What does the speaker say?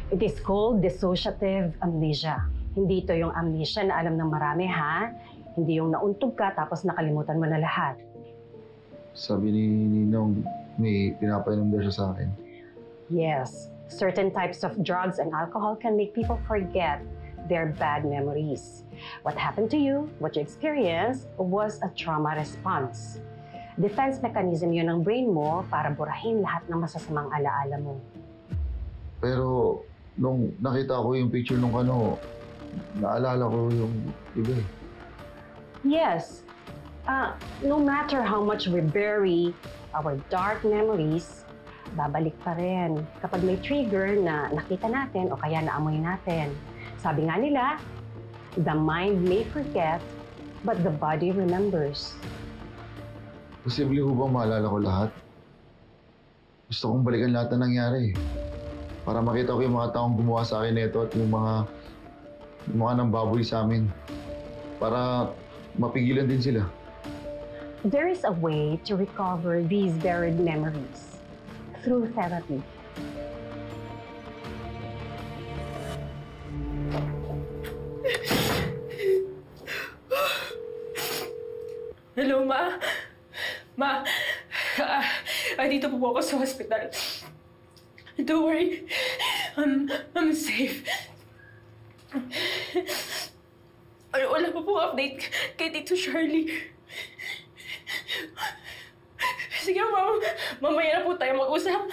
It is called dissociative amnesia. Hindi ito yung amnesia na alam ng marami, ha? Hindi yung nauntog ka tapos nakalimutan mo na lahat. Sabi ni Ninong, may pinapainom daw siya sa akin. Yes, certain types of drugs and alcohol can make people forget their bad memories. What happened to you, what you experienced, was a trauma response. Defense mechanism yun ng brain mo para burahin lahat ng masasamang alaala mo. Pero nung nakita ko yung picture nung naalala ko yung iba eh. Yes. No matter how much we bury our dark memories, babalik pa rin kapag may trigger na nakita natin o kaya naamoy natin. Sabi nga nila, the mind may forget, but the body remembers. Posible ho bang maalala ko lahat? Gusto kong balikan lahat na nangyari. Para makita ko yung mga taong gumawa sa akin nito at yung mga nambaboy sa amin. Para mapigilan din sila. There is a way to recover these buried memories through therapy. Hello, Ma? Ma, dito po ako sa hospital. Don't worry. I'm safe. Wala pa po update kay Tito Charlie. Sige, Ma'am. Mamaya na po tayo mag-usap.